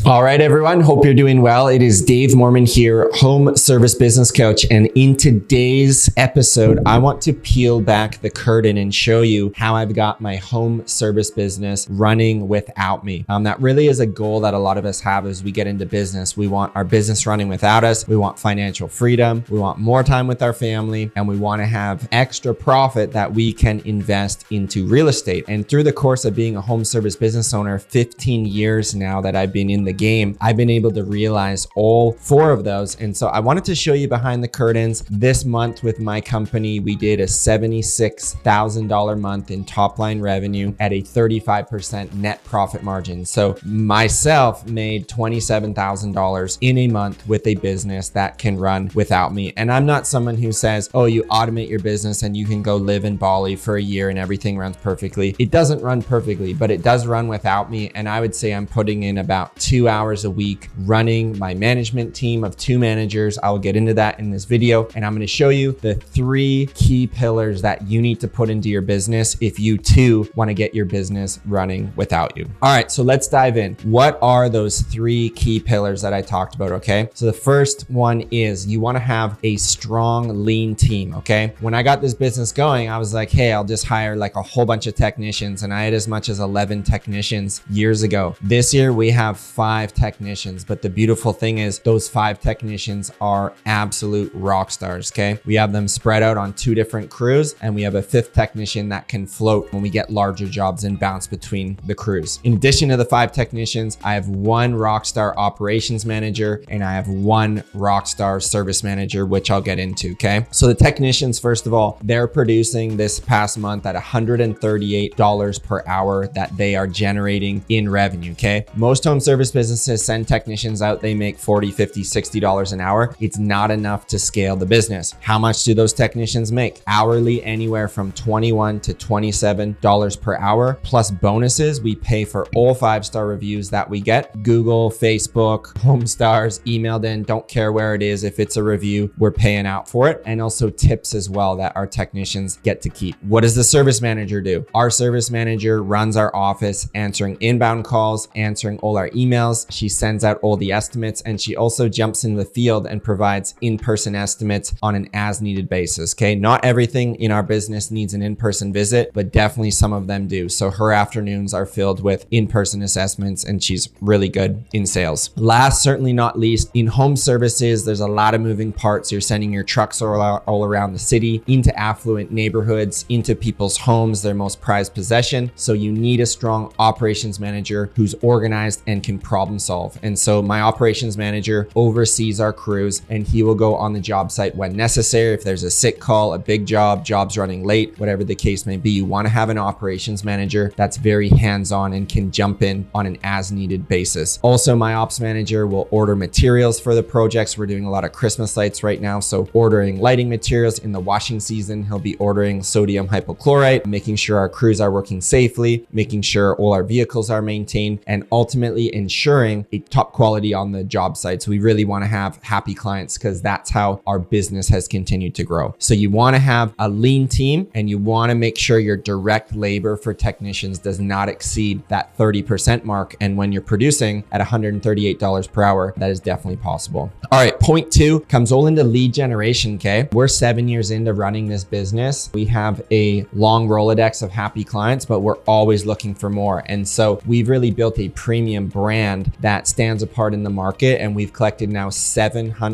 All right, everyone. Hope you're doing well. It is Dave Mormon here, home service business coach. And in today's episode, I want to peel back the curtain and show you how I've got my home service business running without me. That really is a goal that a lot of us have as we get into business. We want our business running without us. We want financial freedom. We want more time with our family, and we want to have extra profit that we can invest into real estate. And through the course of being a home service business owner, 15 years now that I've been in the game, I've been able to realize all four of those. And so I wanted to show you behind the curtains. This month with my company, we did a $76,000 month in top line revenue at a 35% net profit margin. So myself made $27,000 in a month with a business that can run without me. And I'm not someone who says, oh, you automate your business and you can go live in Bali for a year and everything runs perfectly. It doesn't run perfectly, but it does run without me. And I would say I'm putting in about 2 hours a week running my management team of 2 managers. I'll get into that in this video. And I'm going to show you the 3 key pillars that you need to put into your business if you too want to get your business running without you. All right, so let's dive in. What are those 3 key pillars that I talked about? Okay. So the first one is you want to have a strong, lean team. Okay. When I got this business going, I was like, hey, I'll just hire like a whole bunch of technicians. And I had as much as 11 technicians years ago. This year we have 5 technicians, but the beautiful thing is those 5 technicians are absolute rock stars. Okay. We have them spread out on 2 different crews, and we have a 5th technician that can float when we get larger jobs and bounce between the crews. In addition to the 5 technicians, I have 1 rockstar operations manager and I have 1 rockstar service manager, which I'll get into. Okay. So the technicians, first of all, they're producing this past month at $138 per hour that they are generating in revenue. Okay. Most home service businesses send technicians out, they make $40, $50, $60 an hour. It's not enough to scale the business. How much do those technicians make? Hourly, anywhere from $21 to $27 per hour, plus bonuses. We pay for all 5-star reviews that we get. Google, Facebook, HomeStars, emailed in, don't care where it is. If it's a review, we're paying out for it. And also tips as well that our technicians get to keep. What does the service manager do? Our service manager runs our office, answering inbound calls, answering all our emails. She sends out all the estimates, and she also jumps in the field and provides in-person estimates on an as-needed basis. Okay. Not everything in our business needs an in-person visit, but definitely some of them do. So her afternoons are filled with in-person assessments, and she's really good in sales. Last, certainly not least, in home services, there's a lot of moving parts. You're sending your trucks all around the city, into affluent neighborhoods, into people's homes, their most prized possession. So you need a strong operations manager who's organized and can problem solve. And so my operations manager oversees our crews, and he will go on the job site when necessary. If there's a sick call, a big job, job's running late, whatever the case may be, you want to have an operations manager that's very hands-on and can jump in on an as-needed basis. Also, my ops manager will order materials for the projects. We're doing a lot of Christmas lights right now. So ordering lighting materials in the washing season, he'll be ordering sodium hypochlorite, making sure our crews are working safely, making sure all our vehicles are maintained, and ultimately ensuring a top quality on the job site. So we really want to have happy clients, because that's how our business has continued to grow. So you want to have a lean team, and you want to make sure your direct labor for technicians does not exceed that 30% mark. And when you're producing at $138 per hour, that is definitely possible. All right. Point 2 comes all into lead generation. Okay. We're 7 years into running this business. We have a long Rolodex of happy clients, but we're always looking for more. And so we've really built a premium brand that stands apart in the market. And we've collected now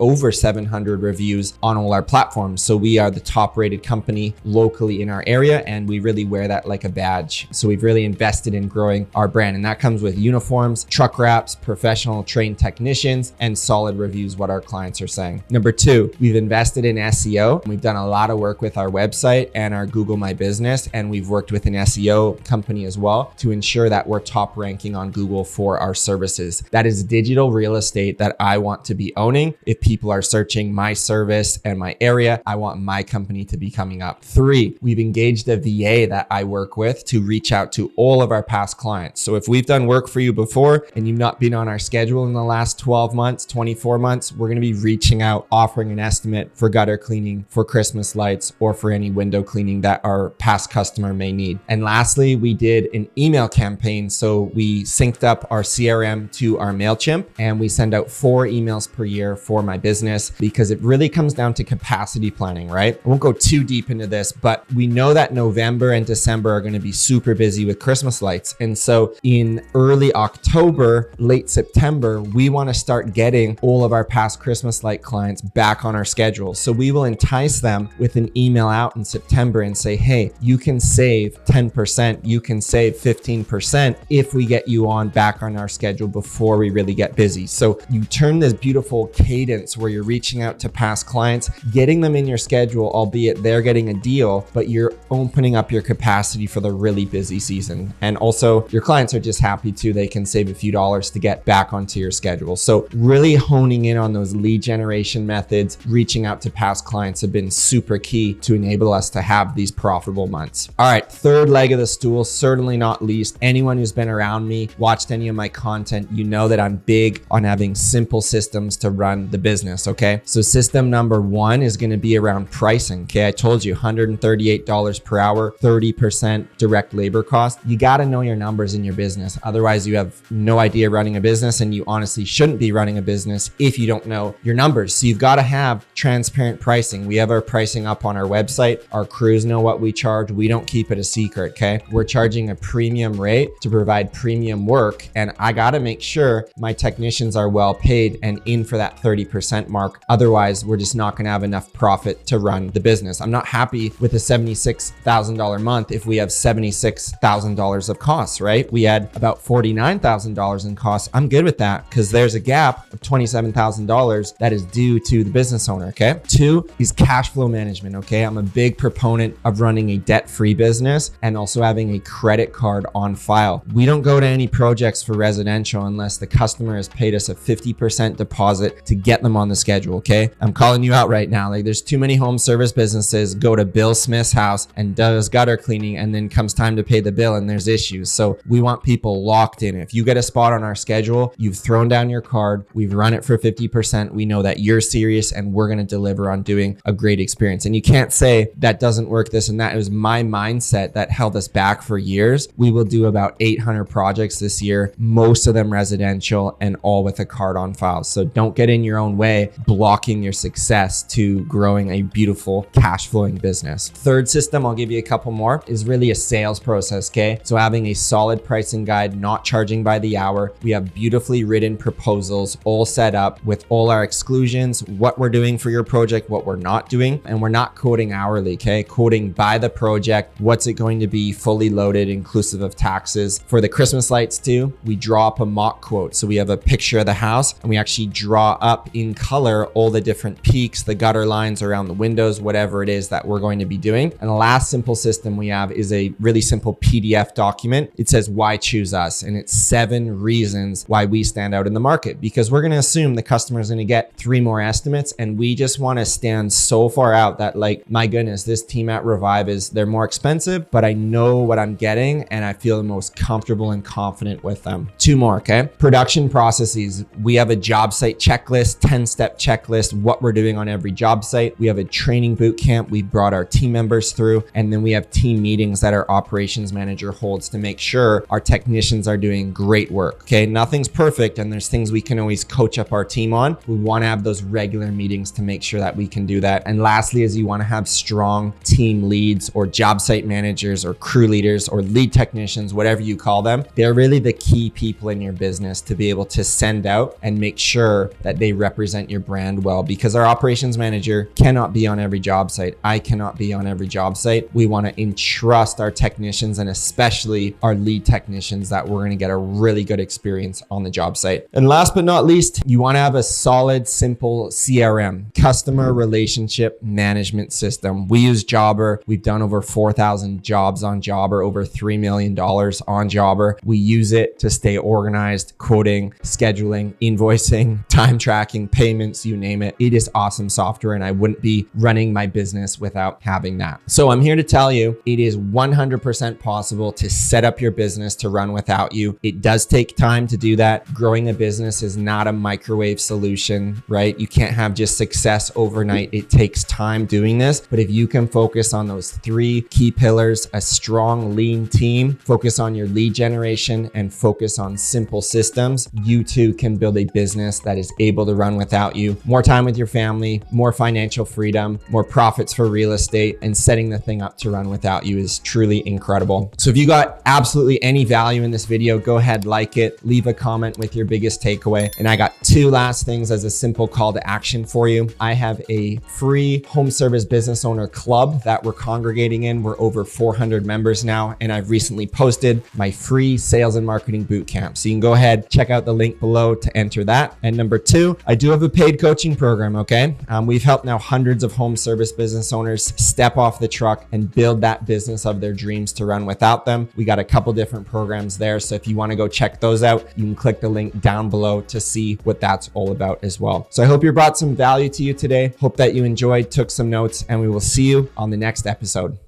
over 700 reviews on all our platforms. So we are the top rated company locally in our area, and we really wear that like a badge. So we've really invested in growing our brand, and that comes with uniforms, truck wraps, professional trained technicians, and solid reviews, what our clients are saying. Number 2, we've invested in SEO. We've done a lot of work with our website and our Google My Business, and we've worked with an SEO company as well to ensure that we're top ranking on Google for our services. That is digital real estate that I want to be owning. If people are searching my service and my area, I want my company to be coming up. 3, we've engaged a VA that I work with to reach out to all of our past clients. So if we've done work for you before and you've not been on our schedule in the last 12 months, 24 months, we're going to be reaching out, offering an estimate for gutter cleaning, for Christmas lights, or for any window cleaning that our past customer may need. And lastly, we did an email campaign. So we synced up our CRM them to our MailChimp, and we send out 4 emails per year for my business because it really comes down to capacity planning, right? I won't go too deep into this, but we know that November and December are going to be super busy with Christmas lights. And so in early October, late September, we want to start getting all of our past Christmas light clients back on our schedule. So we will entice them with an email out in September and say, hey, you can save 10%, you can save 15% if we get you on back on our schedule before we really get busy. So you turn this beautiful cadence where you're reaching out to past clients, getting them in your schedule, albeit they're getting a deal, but you're opening up your capacity for the really busy season. And also your clients are just happy too. They can save a few dollars to get back onto your schedule. So really honing in on those lead generation methods, reaching out to past clients have been super key to enable us to have these profitable months. All right, third leg of the stool, certainly not least, anyone who's been around me, watched any of my content, you know that I'm big on having simple systems to run the business, okay? So system number 1 is gonna be around pricing, okay? I told you $138 per hour, 30% direct labor cost. You gotta know your numbers in your business. Otherwise, you have no idea running a business, and you honestly shouldn't be running a business if you don't know your numbers. So you've gotta have transparent pricing. We have our pricing up on our website. Our crews know what we charge. We don't keep it a secret, okay? We're charging a premium rate to provide premium work, and I gotta make sure my technicians are well paid and in for that 30% mark. Otherwise, we're just not gonna have enough profit to run the business. I'm not happy with a $76,000 month if we have $76,000 of costs, right? We had about $49,000 in costs. I'm good with that because there's a gap of $27,000 that is due to the business owner, okay? 2 is cash flow management, okay? I'm a big proponent of running a debt-free business and also having a credit card on file. We don't go to any projects for residential unless the customer has paid us a 50% deposit to get them on the schedule, okay? I'm calling you out right now. Like, there's too many home service businesses go to Bill Smith's house and does gutter cleaning, and then comes time to pay the bill and there's issues. So we want people locked in. If you get a spot on our schedule, you've thrown down your card, we've run it for 50%. We know that you're serious and we're going to deliver on doing a great experience. And you can't say that doesn't work, this and that. It was my mindset that held us back for years. We will do about 800 projects this year, most of them residential, and all with a card on file. So don't get in your own way, blocking your success to growing a beautiful cash flowing business. Third system, I'll give you a couple more, is really a sales process, okay? So having a solid pricing guide, not charging by the hour. We have beautifully written proposals all set up with all our exclusions, what we're doing for your project, what we're not doing, and we're not quoting hourly, okay? Quoting by the project, what's it going to be fully loaded, inclusive of taxes. For the Christmas lights too, we draw up a mock quote. So we have a picture of the house and we actually draw up in color all the different peaks, the gutter lines around the windows, whatever it is that we're going to be doing. And the last simple system we have is a really simple PDF document. It says, why choose us? And it's 7 reasons why we stand out in the market, because we're going to assume the customer is going to get 3 more estimates. And we just want to stand so far out that, like, my goodness, this team at Revive they're more expensive, but I know what I'm getting and I feel the most comfortable and confident with them. 2 more, okay? Production processes. We have a job site checklist, 10-step checklist, what we're doing on every job site. We have a training boot camp we brought our team members through, and then we have team meetings that our operations manager holds to make sure our technicians are doing great work, okay? Nothing's perfect and there's things we can always coach up our team on. We want to have those regular meetings to make sure that we can do that. And lastly is you want to have strong team leads or job site managers or crew leaders or lead technicians, whatever you call them. They're really the key people in your business to be able to send out and make sure that they represent your brand well, because our operations manager cannot be on every job site. I cannot be on every job site. We want to entrust our technicians and especially our lead technicians that we're going to get a really good experience on the job site. And last but not least, you want to have a solid, simple CRM, customer relationship management system. We use Jobber. We've done over 4,000 jobs on Jobber, over $3 million on Jobber. We use it to stay organized, quoting, scheduling, invoicing, time tracking, payments, you name it. It is awesome software and I wouldn't be running my business without having that. So I'm here to tell you, it is 100% possible to set up your business to run without you. It does take time to do that. Growing a business is not a microwave solution, right? You can't have just success overnight. It takes time doing this. But if you can focus on those 3 key pillars, a strong, lean team, focus on your lead generation, and focus on simple simple systems, you too can build a business that is able to run without you. More time with your family, more financial freedom, more profits for real estate, and setting the thing up to run without you is truly incredible. So if you got absolutely any value in this video, go ahead, like it, leave a comment with your biggest takeaway. And I got two last things as a simple call to action for you. I have a free home service business owner club that we're congregating in. We're over 400 members now, and I've recently posted my free sales and marketing bootcamp. So you can go ahead, check out the link below to enter that. And number two, I do have a paid coaching program, okay? We've helped now hundreds of home service business owners step off the truck and build that business of their dreams to run without them. We got a couple different programs there. So if you want to go check those out, you can click the link down below to see what that's all about as well. So I hope you brought some value to you today. Hope that you enjoyed, took some notes, and we will see you on the next episode.